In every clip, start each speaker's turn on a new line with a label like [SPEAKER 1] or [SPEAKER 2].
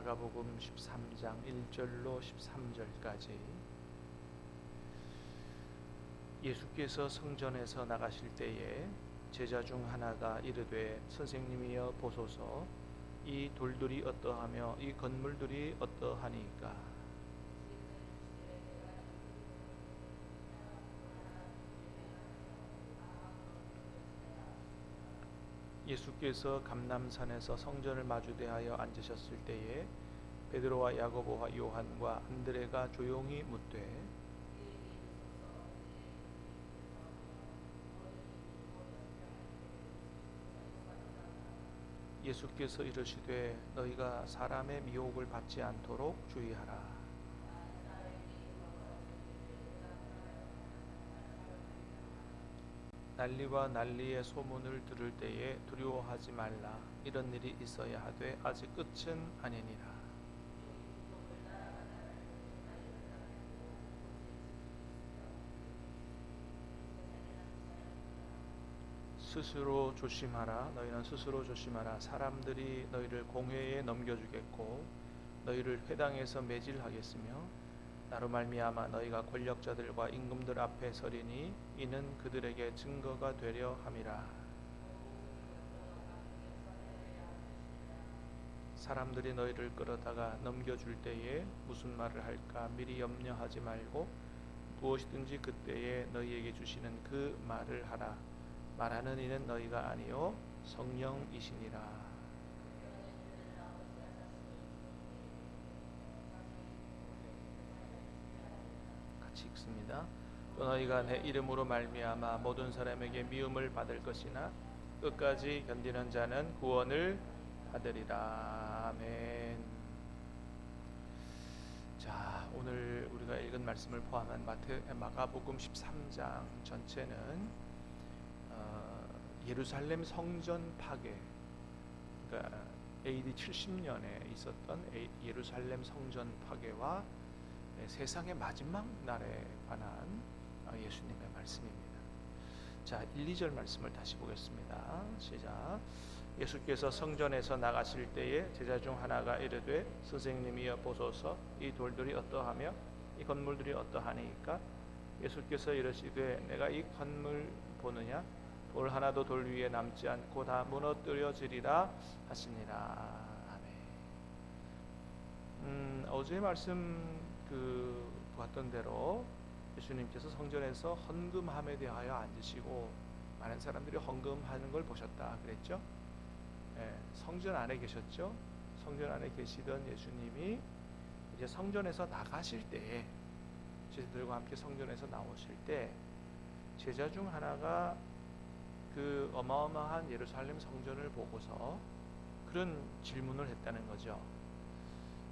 [SPEAKER 1] 마가복음 13장 1절로 13절까지 예수께서 성전에서 나가실 때에 제자 중 하나가 이르되 선생님이여 보소서 이 돌들이 어떠하며 이 건물들이 어떠하니까. 예수께서 감람산에서 성전을 마주대하여 앉으셨을 때에 베드로와 야고보와 요한과 안드레가 조용히 묻되 예수께서 이르시되 너희가 사람의 미혹을 받지 않도록 주의하라. 난리와 난리의 소문을 들을 때에 두려워하지 말라. 이런 일이 있어야 하되 아직 끝은 아니니라. 스스로 조심하라. 너희는 스스로 조심하라. 사람들이 너희를 공회에 넘겨주겠고 너희를 회당에서 매질하겠으며 나로 말미암아 너희가 권력자들과 임금들 앞에 서리니 이는 그들에게 증거가 되려 함이라. 사람들이 너희를 끌어다가 넘겨줄 때에 무슨 말을 할까 미리 염려하지 말고 무엇이든지 그때에 너희에게 주시는 그 말을 하라. 말하는 이는 너희가 아니요 성령이시니라. 같이 읽습니다. 또 너희가 내 이름으로 말미암아 모든 사람에게 미움을 받을 것이나 끝까지 견디는 자는 구원을 받으리라. 아멘. 자, 오늘 우리가 읽은 말씀을 포함한 마가복음 13장 전체는 예루살렘 성전 파괴, 그러니까 AD 70년에 있었던 예루살렘 성전 파괴와 세상의 마지막 날에 관한 예수님의 말씀입니다. 자, 1, 2절 말씀을 다시 보겠습니다. 시작. 예수께서 성전에서 나가실 때에 제자 중 하나가 이르되 선생님이여 보소서 이 돌들이 어떠하며 이 건물들이 어떠하니까. 예수께서 이르시되 내가 이 건물 보느냐 돌 하나도 돌 위에 남지 않고 다 무너뜨려지리라 하시니라. 아멘. 어제 말씀 보았던 대로 예수님께서 성전에서 헌금함에 대하여 앉으시고 많은 사람들이 헌금하는 걸 보셨다 그랬죠. 성전 안에 계셨죠. 성전 안에 계시던 예수님이 이제 성전에서 나가실 때에 제자들과 함께 성전에서 나오실 때 제자 중 하나가 그 어마어마한 예루살렘 성전을 보고서 그런 질문을 했다는 거죠.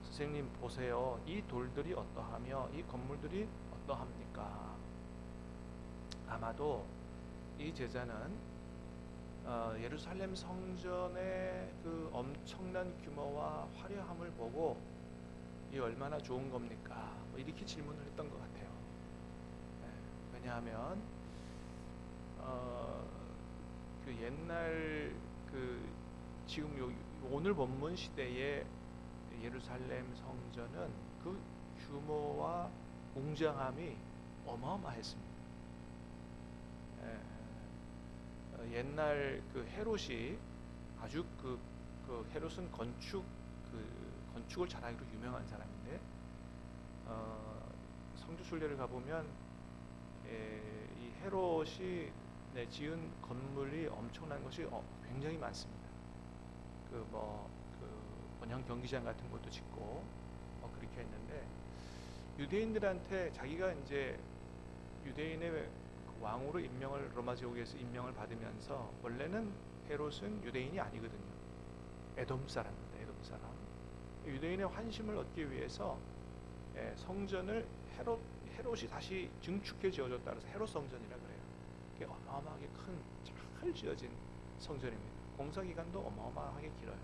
[SPEAKER 1] 선생님 보세요. 이 돌들이 어떠하며 이 건물들이 어떠합니까? 아마도 이 제자는 예루살렘 성전의 그 엄청난 규모와 화려함을 보고 이 얼마나 좋은 겁니까? 이렇게 질문을 했던 것 같아요. 왜냐하면 그 옛날 지금 오늘 본문 시대의 예루살렘 성전은 그 규모와 웅장함이 어마어마했습니다. 옛날 그 헤롯이 아주 그 헤롯은 건축을 잘하기로 유명한 사람인데 성주 순례를 가보면 이 헤롯이 지은 건물이 엄청난 것이 굉장히 많습니다. 원형 경기장 같은 것도 짓고 그렇게 했는데 유대인들한테 자기가 이제 유대인의 왕으로 임명을 로마 제국에서 임명을 받으면서 원래는 헤롯은 유대인이 아니거든요. 에돔 사람입니다. 에돔 사람. 유대인의 환심을 얻기 위해서 성전을 헤롯이 다시 증축해 지어줬다 그래서 헤롯 성전이라 그래요. 이게 어마어마하게 큰 잘 지어진 성전입니다. 공사 기간도 어마어마하게 길어요.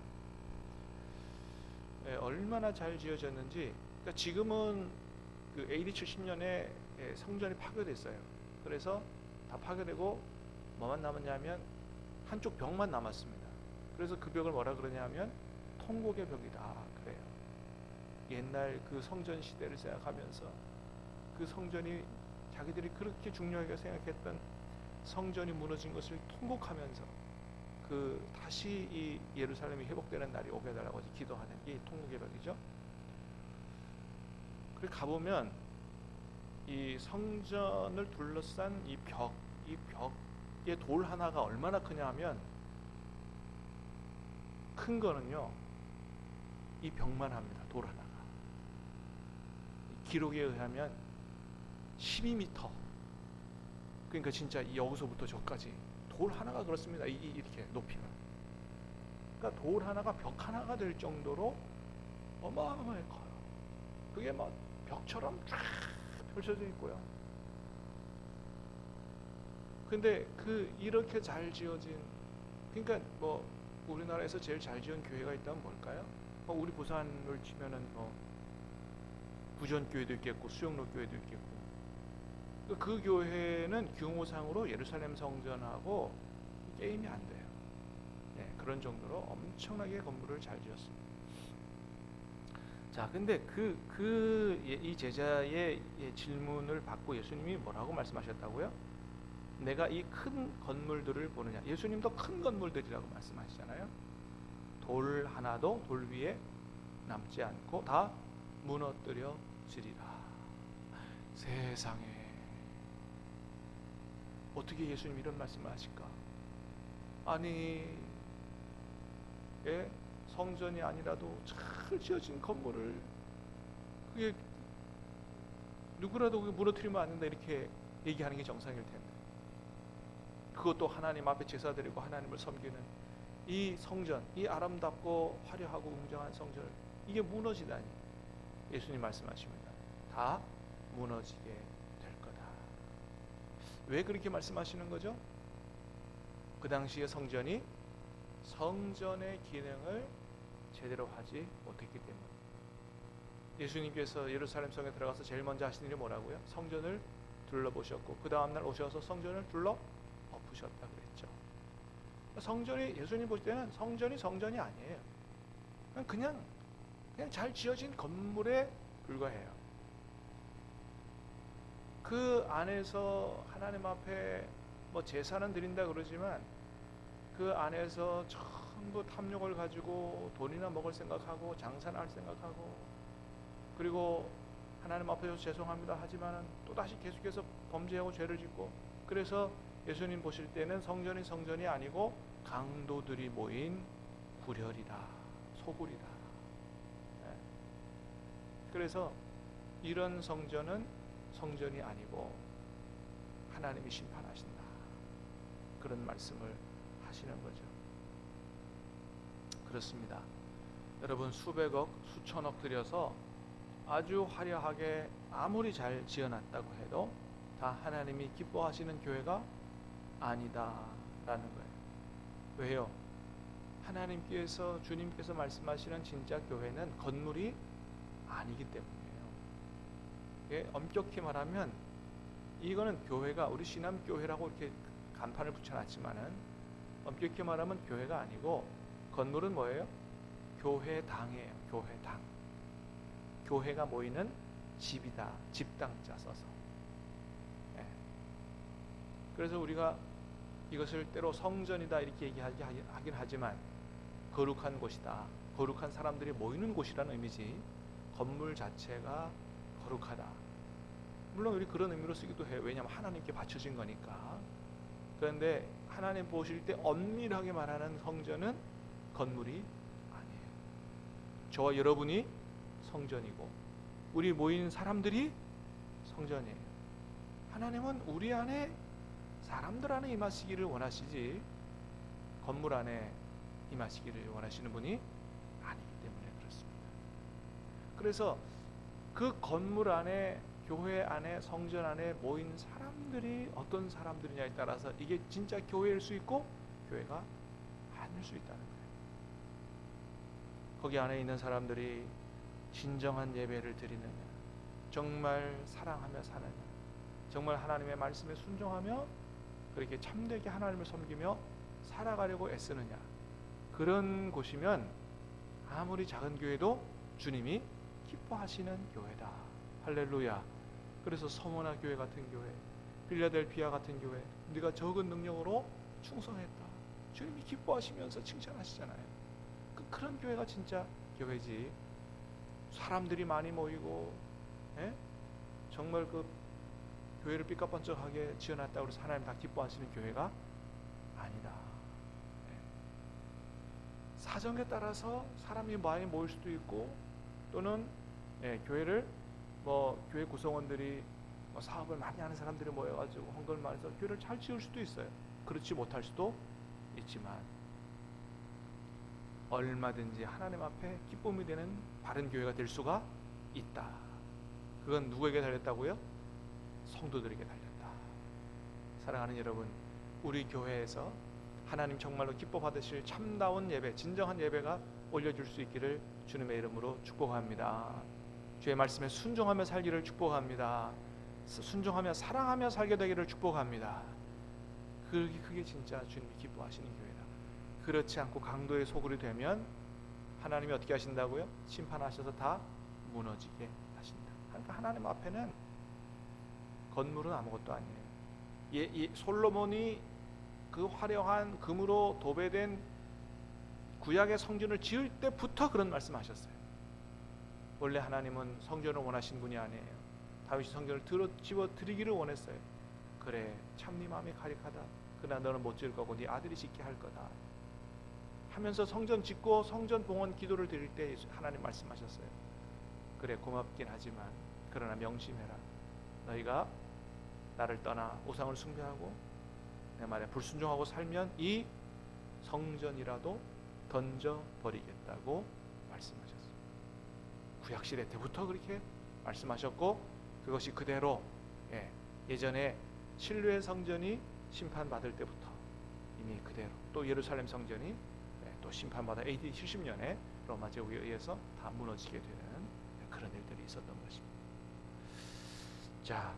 [SPEAKER 1] 얼마나 잘 지어졌는지, 그러니까 지금은 그 AD 70년에 성전이 파괴됐어요. 그래서 다 파괴되고 뭐만 남았냐면 한쪽 벽만 남았습니다. 그래서 그 벽을 뭐라 그러냐면 통곡의 벽이다 그래요. 옛날 그 성전 시대를 생각하면서 그 성전이 자기들이 그렇게 중요하게 생각했던 성전이 무너진 것을 통곡하면서 그 다시 이 예루살렘이 회복되는 날이 오게 해달라고 기도하는 이 통곡예배이죠. 그리고 가보면 이 성전을 둘러싼 이 벽의 돌 하나가 얼마나 크냐 하면, 큰 거는요 이 벽만 합니다. 돌 하나가 기록에 의하면 12m, 그러니까 진짜 여기서부터 저까지 돌 하나가 그렇습니다. 이렇게 높이가. 그러니까 돌 하나가 벽 하나가 될 정도로 어마어마하게 커요. 그게 막 벽처럼 쫙 펼쳐져 있고요. 근데 이렇게 잘 지어진, 그러니까 뭐 우리나라에서 제일 잘 지은 교회가 있다면 뭘까요? 우리 부산을 치면은 뭐 부전교회도 있겠고 수영로교회도 있겠고, 그 교회는 규모상으로 예루살렘 성전하고 게임이 안 돼요. 네, 그런 정도로 엄청나게 건물을 잘 지었습니다. 자, 근데 이 제자의 질문을 받고 예수님이 뭐라고 말씀하셨다고요? 내가 이 큰 건물들을 보느냐. 예수님도 큰 건물들이라고 말씀하시잖아요. 돌 하나도 돌 위에 남지 않고 다 무너뜨려지리라. 세상에, 어떻게 예수님 이런 말씀을 하실까? 아니, 성전이 아니라도 잘 지어진 건물을, 그게 누구라도 무너뜨리면 안 된다 이렇게 얘기하는 게 정상일 텐데, 그것도 하나님 앞에 제사 드리고 하나님을 섬기는 이 성전, 이 아름답고 화려하고 웅장한 성전, 이게 무너지다니. 예수님 말씀하십니다. 다 무너지게 될 거다. 왜 그렇게 말씀하시는 거죠? 그 당시의 성전이 성전의 기능을 제대로 하지 못했기 때문에. 예수님께서 예루살렘 성에 들어가서 제일 먼저 하신 일이 뭐라고요? 성전을 둘러보셨고 그 다음날 오셔서 성전을 둘러 엎으셨다 그랬죠. 성전이, 예수님 볼 때는 성전이 아니에요. 그냥 잘 지어진 건물에 불과해요. 그 안에서 하나님 앞에 뭐 제사는 드린다 그러지만 그 안에서 전부 탐욕을 가지고 돈이나 먹을 생각하고 장사나 할 생각하고, 그리고 하나님 앞에서 죄송합니다 하지만은 또다시 계속해서 범죄하고 죄를 짓고, 그래서 예수님 보실 때는 성전이 아니고 강도들이 모인 구렬이다, 소굴이다. 그래서 이런 성전은 성전이 아니고 하나님이 심판하신다, 그런 말씀을 하시는 거죠. 그렇습니다. 여러분, 수백억, 수천억 들여서 아주 화려하게 아무리 잘 지어놨다고 해도 다 하나님이 기뻐하시는 교회가 아니다라는 거예요. 왜요? 하나님께서, 주님께서 말씀하시는 진짜 교회는 건물이 아니기 때문이에요. 예, 엄격히 말하면 이거는 교회가, 우리 신암교회라고 이렇게 간판을 붙여놨지만은 엄격히 말하면 교회가 아니고 건물은 뭐예요? 교회당이에요. 교회당. 교회가 모이는 집이다. 집당자 써서. 예. 그래서 우리가 이것을 때로 성전이다 이렇게 얘기하긴 하지만 거룩한 곳이다, 거룩한 사람들이 모이는 곳이라는 의미지 건물 자체가 거룩하다, 물론 우리 그런 의미로 쓰기도 해요. 왜냐하면 하나님께 바쳐진 거니까. 그런데 하나님 보실 때 엄밀하게 말하는 성전은 건물이 아니에요. 저와 여러분이 성전이고 우리 모인 사람들이 성전이에요. 하나님은 우리 안에, 사람들 안에 임하시기를 원하시지 건물 안에 임하시기를 원하시는 분이 아니기 때문에 그렇습니다. 그래서 그 건물 안에, 교회 안에, 성전 안에 모인 사람들이 어떤 사람들이냐에 따라서 이게 진짜 교회일 수 있고 교회가 아닐 수 있다는 거예요. 거기 안에 있는 사람들이 진정한 예배를 드리느냐, 정말 사랑하며 사느냐, 정말 하나님의 말씀에 순종하며 그렇게 참되게 하나님을 섬기며 살아가려고 애쓰느냐, 그런 곳이면 아무리 작은 교회도 주님이 기뻐하시는 교회다. 할렐루야. 그래서 서머나 교회 같은 교회, 빌라델피아 같은 교회, 네가 적은 능력으로 충성했다. 주님이 기뻐하시면서 칭찬하시잖아요. 그런 교회가 진짜 교회지. 사람들이 많이 모이고, 예? 정말 그 교회를 삐까뻔쩍하게 지어놨다고 해서 하나님 다 기뻐하시는 교회가 아니다. 예. 사정에 따라서 사람이 많이 모일 수도 있고, 또는 교회를 교회 구성원들이 사업을 많이 하는 사람들이 모여가지고 헌금을 많이 해서 교회를 잘 지을 수도 있어요. 그렇지 못할 수도 있지만 얼마든지 하나님 앞에 기쁨이 되는 바른 교회가 될 수가 있다. 그건 누구에게 달렸다고요? 성도들에게 달렸다. 사랑하는 여러분, 우리 교회에서 하나님 정말로 기뻐 받으실 참다운 예배, 진정한 예배가 올려줄 수 있기를 주님의 이름으로 축복합니다. 주의 말씀에 순종하며 살기를 축복합니다. 순종하며 사랑하며 살게 되기를 축복합니다. 그게 진짜 주님이 기뻐하시는 교회다. 그렇지 않고 강도의 소굴이 되면 하나님이 어떻게 하신다고요? 심판하셔서 다 무너지게 하신다. 그러니까 하나님 앞에는 건물은 아무것도 아니에요. 솔로몬이 그 화려한 금으로 도배된 구약의 성전을 지을 때부터 그런 말씀하셨어요. 원래 하나님은 성전을 원하신 분이 아니에요. 다윗이 성전을 집어 드리기를 원했어요. 그래, 참 네 마음이 가득하다. 그러나 너는 못 지을 거고 네 아들이 짓게 할 거다 하면서 성전 짓고 성전 봉헌 기도를 드릴 때 하나님 말씀하셨어요. 그래, 고맙긴 하지만 그러나 명심해라. 너희가 나를 떠나 우상을 숭배하고 내 말에 불순종하고 살면 이 성전이라도 던져버리겠다고 말씀하셨어요. 구약시대 때부터 그렇게 말씀하셨고, 그것이 그대로 예전에 실로의 성전이 심판받을 때부터 이미 그대로, 또 예루살렘 성전이 또 심판받아 AD 70년에 로마 제국에 의해서 다 무너지게 되는 그런 일들이 있었던 것입니다. 자,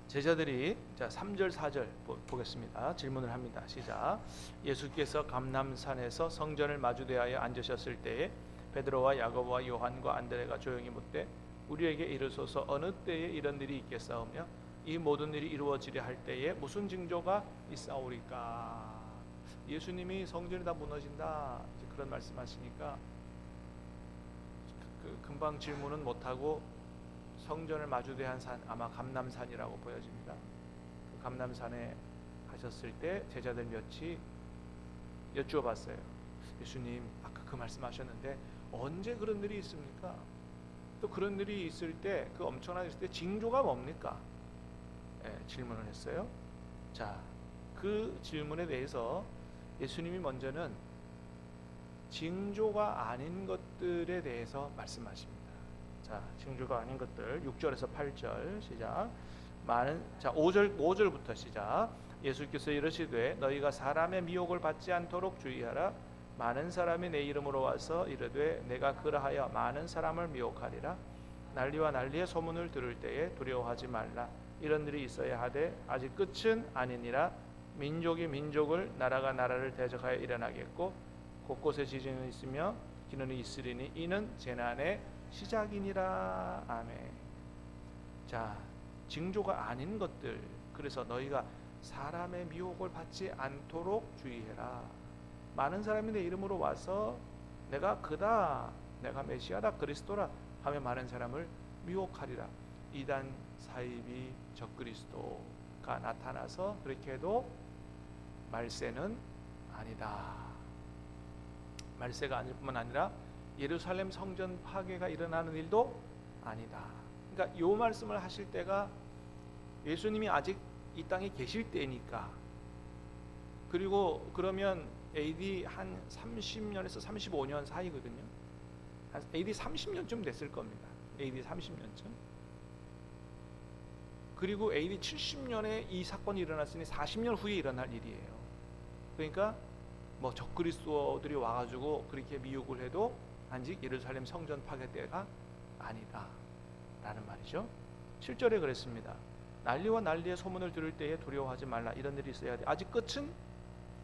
[SPEAKER 1] 제자들이 3절 4절 보겠습니다. 질문을 합니다. 시작. 예수께서 감람산에서 성전을 마주대하여 앉으셨을 때에 베드로와 야고보와 요한과 안드레가 조용히 묻되 우리에게 이르소서 어느 때에 이런 일이 있겠사오며 이 모든 일이 이루어지려 할 때에 무슨 징조가 있사오리까? 예수님이 성전이 다 무너진다 그런 말씀하시니까 금방 질문은 못하고 성전을 마주대한 산, 아마 감람산이라고 보여집니다. 그 감람산에 가셨을 때 제자들 몇이 여쭈어 봤어요. 예수님, 아까 그 말씀하셨는데 언제 그런 일이 있습니까? 또 그런 일이 있을 때, 그 엄청난 일이 있을 때 징조가 뭡니까? 질문을 했어요. 자, 그 질문에 대해서 예수님이 먼저는 징조가 아닌 것들에 대해서 말씀하십니다. 자, 징조가 아닌 것들 6절에서 8절 시작. 5절부터 시작. 예수께서 이르시되 너희가 사람의 미혹을 받지 않도록 주의하라. 많은 사람이 내 이름으로 와서 이르되 내가 그러하여 많은 사람을 미혹하리라. 난리와 난리의 소문을 들을 때에 두려워하지 말라. 이런 일이 있어야 하되 아직 끝은 아니니라. 민족이 민족을, 나라가 나라를 대적하여 일어나겠고 곳곳에 지진이 있으며 기근이 있으리니 이는 재난의 시작이니라. 아멘. 자, 징조가 아닌 것들, 그래서 너희가 사람의 미혹을 받지 않도록 주의해라. 많은 사람이 내 이름으로 와서 내가 그다, 내가 메시아다, 그리스도라 하며 많은 사람을 미혹하리라. 이단 사이비 적그리스도가 나타나서 그렇게 해도 말세는 아니다. 말세가 아닐 뿐만 아니라 예루살렘 성전 파괴가 일어나는 일도 아니다. 그러니까 이 말씀을 하실 때가 예수님이 아직 이 땅에 계실 때니까. 그리고 그러면 AD 한 30년에서 35년 사이거든요. 한 AD 30년쯤 됐을 겁니다. AD 30년쯤. 그리고 AD 70년에 이 사건이 일어났으니 40년 후에 일어날 일이에요. 그러니까 뭐 적그리스도들이 와가지고 그렇게 미혹을 해도 아직 예루살렘 성전 파괴 때가 아니다 라는 말이죠. 7절에 그랬습니다. 난리와 난리의 소문을 들을 때에 두려워하지 말라. 이런 일이 있어야 돼. 아직 끝은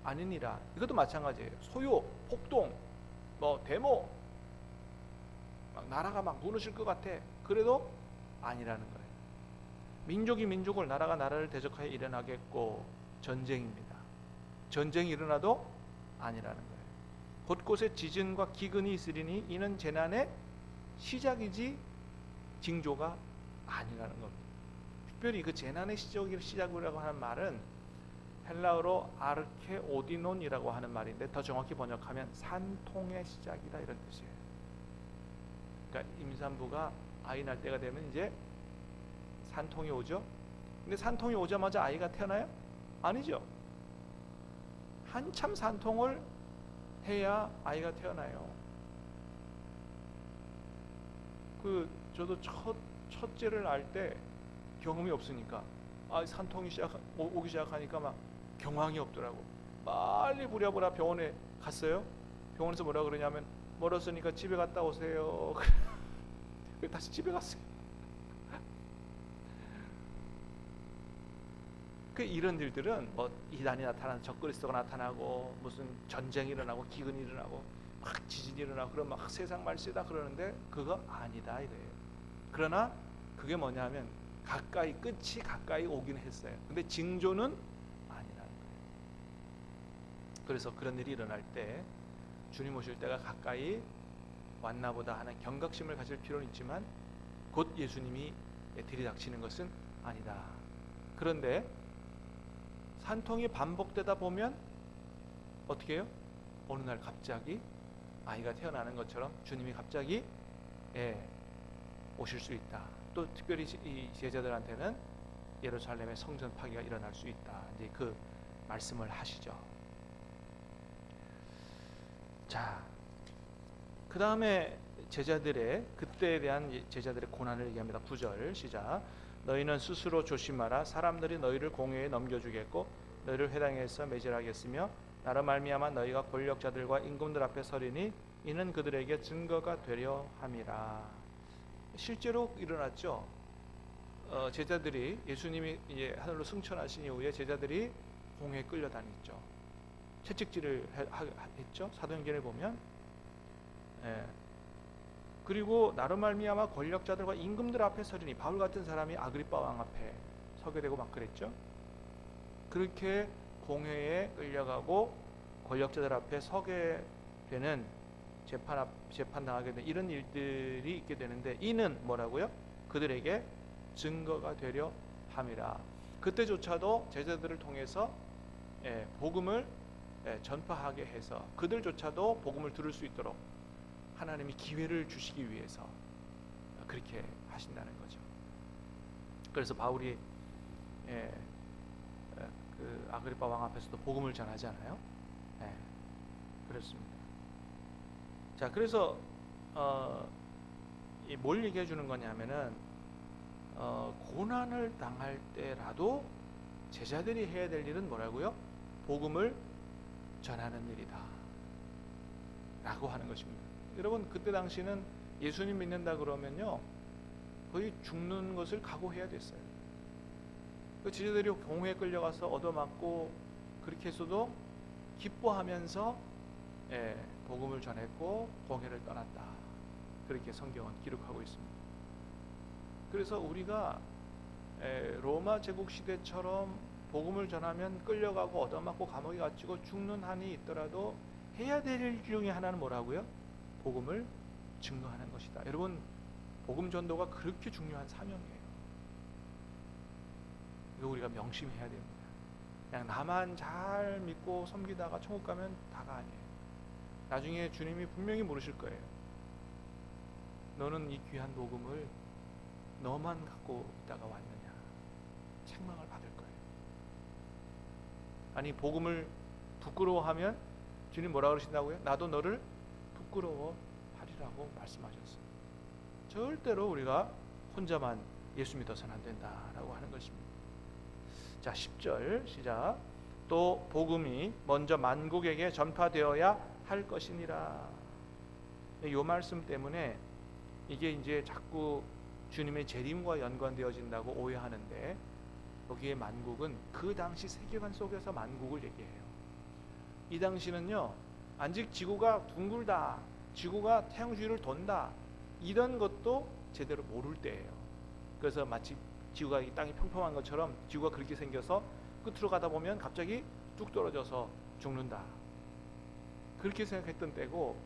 [SPEAKER 1] 아니니라. 이것도 마찬가지예요. 소요, 폭동, 뭐 데모, 막 막 나라가 막 무너질 것 같아. 그래도 아니라는 거예요. 민족이 민족을, 나라가 나라를 대적하여 일어나겠고 전쟁입니다. 전쟁이 일어나도 아니라는 거예요. 곳곳에 지진과 기근이 있으리니 이는 재난의 시작이지 징조가 아니라는 겁니다. 특별히 그 재난의 시작이라고 하는 말은 헬라어로 아르케오디논이라고 하는 말인데, 더 정확히 번역하면 산통의 시작이다, 이런 뜻이에요. 그러니까 임산부가 아이 날 때가 되면 이제 산통이 오죠. 근데 산통이 오자마자 아이가 태어나요? 아니죠. 한참 산통을 해야 아이가 태어나요. 저도 첫째를 낳을 때 경험이 없으니까 산통이 오기 시작하니까 막 경황이 없더라고. 빨리 부랴부랴 병원에 갔어요. 병원에서 뭐라 그러냐면 멀었으니까 집에 갔다 오세요. 다시 집에 갔어요. 이런 일들은 뭐 이단이 나타나는, 적그리스도가 나타나고 무슨 전쟁이 일어나고 기근이 일어나고 막 지진이 일어나고 그러면 막 세상 말세다 그러는데 그거 아니다 이거예요. 그러나 그게 뭐냐면 끝이 가까이 오긴 했어요. 근데 징조는 아니라는 거예요. 그래서 그런 일이 일어날 때 주님 오실 때가 가까이 왔나 보다 하는 경각심을 가질 필요는 있지만 곧 예수님이 들이닥치는 것은 아니다. 그런데 산통이 반복되다 보면 어떻게 해요? 어느 날 갑자기 아이가 태어나는 것처럼 주님이 갑자기 오실 수 있다. 또 특별히 이 제자들한테는 예루살렘의 성전 파괴가 일어날 수 있다. 이제 그 말씀을 하시죠. 자, 그 다음에 그때에 대한 제자들의 고난을 얘기합니다. 9절 시작. 너희는 스스로 조심하라. 사람들이 너희를 공회에 넘겨주겠고 너희를 회당에서 매질하겠으며 나로 말미암아 너희가 권력자들과 임금들 앞에 서리니 이는 그들에게 증거가 되려 함이라. 실제로 일어났죠. 제자들이, 예수님이 이제 하늘로 승천하신 이후에 제자들이 공회에 끌려다녔죠. 채찍질을 했죠. 사도행전에 보면. 그리고 나로 말미암아 권력자들과 임금들 앞에 서리니, 바울 같은 사람이 아그리빠 왕 앞에 서게 되고 막 그랬죠. 그렇게 공회에 끌려가고 권력자들 앞에 서게 되는, 재판 당하게 되는 이런 일들이 있게 되는데, 이는 뭐라고요? 그들에게 증거가 되려 함이라. 그때조차도 제자들을 통해서 복음을 전파하게 해서 그들조차도 복음을 들을 수 있도록 하나님이 기회를 주시기 위해서 그렇게 하신다는 거죠. 그래서 바울이 그 아그리빠 왕 앞에서도 복음을 전하잖아요. 그렇습니다. 자, 그래서 뭘 얘기해 주는 거냐면은 고난을 당할 때라도 제자들이 해야 될 일은 뭐라고요? 복음을 전하는 일이다 라고 하는 것입니다. 여러분, 그때 당시는 예수님 믿는다 그러면요 거의 죽는 것을 각오해야 됐어요. 그 제자들이 공회에 끌려가서 얻어맞고 그렇게 해서도 기뻐하면서 복음을 전했고 공회를 떠났다. 그렇게 성경은 기록하고 있습니다. 그래서 우리가 로마 제국 시대처럼 복음을 전하면 끌려가고 얻어맞고 감옥에 갇히고 죽는 한이 있더라도 해야 될 일 중에 하나는 뭐라고요? 복음을 증거하는 것이다. 여러분, 복음 전도가 그렇게 중요한 사명이에요. 이거 우리가 명심해야 됩니다. 그냥 나만 잘 믿고 섬기다가 천국 가면 다가 아니에요. 나중에 주님이 분명히 물으실 거예요. 너는 이 귀한 복음을 너만 갖고 있다가 왔느냐? 책망을 받을 거예요. 아니, 복음을 부끄러워하면 주님 뭐라 그러신다고요? 나도 너를 부끄러워하리라고 말씀하셨어요. 절대로 우리가 혼자만 예수 믿어서는 안 된다라고 하는 것입니다. 자, 10절 시작. 또 복음이 먼저 만국에게 전파되어야 할 것이니라. 이 말씀 때문에 이게 이제 자꾸 주님의 재림과 연관되어진다고 오해하는데, 여기에 만국은 그 당시 세계관 속에서 만국을 얘기해요. 이 당시는요, 아직 지구가 둥글다, 지구가 태양 주위를 돈다, 이런 것도 제대로 모를 때예요. 그래서 마치 지구가 이 땅이 평평한 것처럼 지구가 그렇게 생겨서 끝으로 가다 보면 갑자기 뚝 떨어져서 죽는다, 그렇게 생각했던 때고,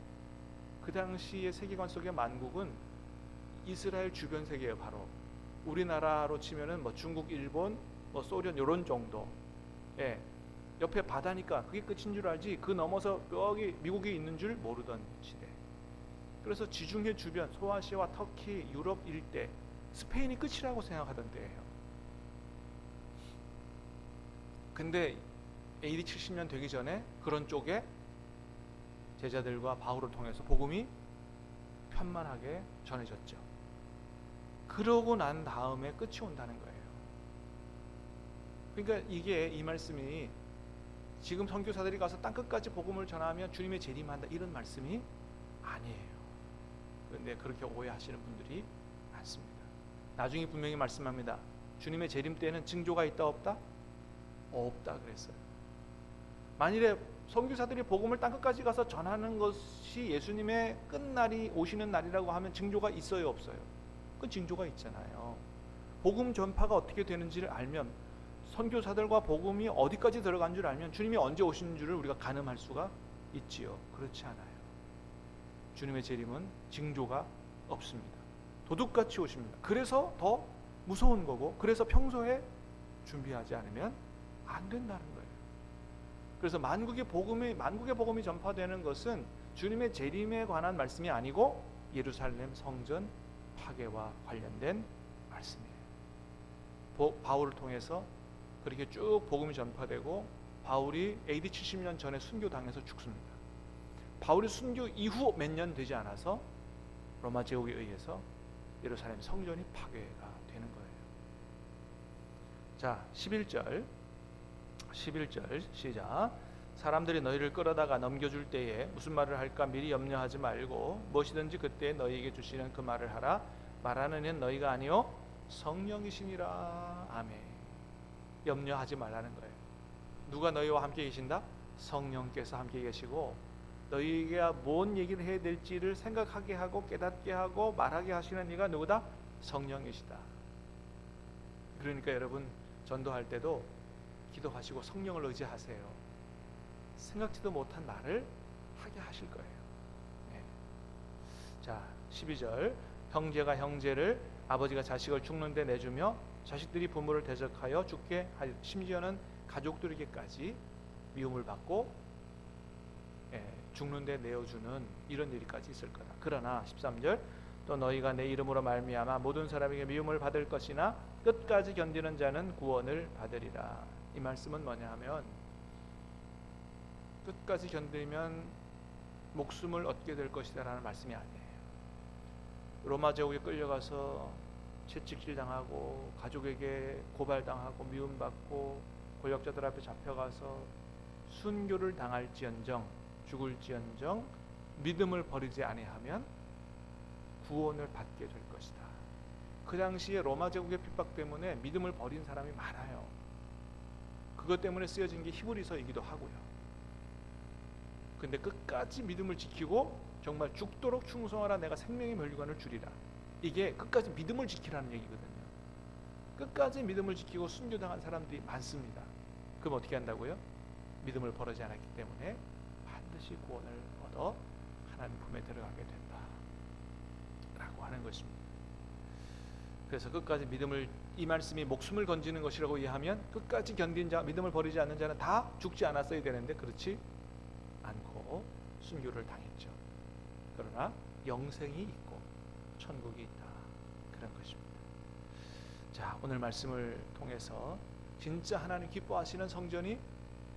[SPEAKER 1] 그 당시의 세계관 속의 만국은 이스라엘 주변 세계예요. 바로 우리나라로 치면은 뭐 중국, 일본, 뭐 소련 요런 정도. 예. 옆에 바다니까 그게 끝인 줄 알지 그 넘어서 여기 미국이 있는 줄 모르던 시대. 그래서 지중해 주변 소아시아와 터키, 유럽 일대, 스페인이 끝이라고 생각하던 때예요. 근데 AD 70년 되기 전에 그런 쪽에 제자들과 바울을 통해서 복음이 편만하게 전해졌죠. 그러고 난 다음에 끝이 온다는 거예요. 그러니까 이게 이 말씀이 지금 선교사들이 가서 땅끝까지 복음을 전하면 주님의 재림한다 이런 말씀이 아니에요. 그런데 그렇게 오해하시는 분들이 많습니다. 나중에 분명히 말씀합니다. 주님의 재림 때는 징조가 있다 없다? 없다 그랬어요. 만일에 선교사들이 복음을 땅끝까지 가서 전하는 것이 예수님의 끝날이 오시는 날이라고 하면 징조가 있어요 없어요? 그 징조가 있잖아요. 복음 전파가 어떻게 되는지를 알면, 선교사들과 복음이 어디까지 들어간 줄 알면 주님이 언제 오시는 줄을 우리가 가늠할 수가 있지요. 그렇지 않아요. 주님의 재림은 징조가 없습니다. 도둑같이 오십니다. 그래서 더 무서운 거고, 그래서 평소에 준비하지 않으면 안 된다는 거예요. 그래서 만국의 복음이 전파되는 것은 주님의 재림에 관한 말씀이 아니고 예루살렘 성전 파괴와 관련된 말씀이에요. 바울을 통해서 그렇게 쭉 복음이 전파되고, 바울이 AD 70년 전에 순교당해서 죽습니다. 바울이 순교 이후 몇 년 되지 않아서 로마 제국에 의해서 예루살렘 성전이 파괴가 되는 거예요. 자, 11절 시작. 사람들이 너희를 끌어다가 넘겨줄 때에 무슨 말을 할까 미리 염려하지 말고 무엇이든지 그때 너희에게 주시는 그 말을 하라. 말하는 이는 너희가 아니요 성령이시니라. 아멘. 염려하지 말라는 거예요. 누가 너희와 함께 계신다? 성령께서 함께 계시고, 너희가 뭔 얘기를 해야 될지를 생각하게 하고 깨닫게 하고 말하게 하시는 이가 누구다? 성령이시다. 그러니까 여러분 전도할 때도 기도하시고 성령을 의지하세요. 생각지도 못한 말을 하게 하실 거예요. 네. 자, 12절. 형제가 형제를, 아버지가 자식을 죽는데 내주며 자식들이 부모를 대적하여 죽게 하여, 심지어는 가족들에게까지 미움을 받고 죽는데 내어주는 이런 일까지 있을 거다. 그러나 13절. 또 너희가 내 이름으로 말미암아 모든 사람에게 미움을 받을 것이나 끝까지 견디는 자는 구원을 받으리라. 이 말씀은 뭐냐 하면, 끝까지 견디면 목숨을 얻게 될 것이다 라는 말씀이 아니에요. 로마 제국에 끌려가서 채찍질 당하고 가족에게 고발당하고 미움받고 권력자들 앞에 잡혀가서 순교를 당할지언정 죽을지언정 믿음을 버리지 아니하면 구원을 받게 될 것이다. 그 당시에 로마 제국의 핍박 때문에 믿음을 버린 사람이 많아요. 그것 때문에 쓰여진 게 히브리서이기도 하고요. 근데 끝까지 믿음을 지키고 정말 죽도록 충성하라. 내가 생명의 멸류관을 주리라. 이게 끝까지 믿음을 지키라는 얘기거든요. 끝까지 믿음을 지키고 순교당한 사람들이 많습니다. 그럼 어떻게 한다고요? 믿음을 버리지 않았기 때문에 반드시 구원을 얻어 하나님 품에 들어가게 된다 라고 하는 것입니다. 그래서 끝까지 믿음을, 이 말씀이 목숨을 건지는 것이라고 이해하면 끝까지 견딘 자, 믿음을 버리지 않는 자는 다 죽지 않았어야 되는데 그렇지 않고 순교를 당했죠. 그러나 영생이 있고 천국이 있다, 그런 것입니다. 자, 오늘 말씀을 통해서 진짜 하나님 기뻐하시는 성전이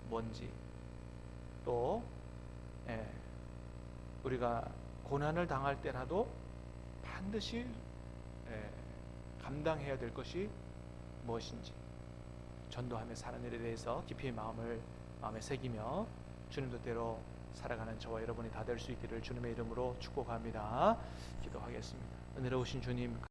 [SPEAKER 1] 뭔지, 또 우리가 고난을 당할 때라도 반드시 감당해야 될 것이 무엇인지, 전도하며 사는 일에 대해서 깊이 마음에 새기며 주님 뜻대로 살아가는 저와 여러분이 다 될 수 있기를 주님의 이름으로 축복합니다. 기도하겠습니다. 은혜로우신 주님,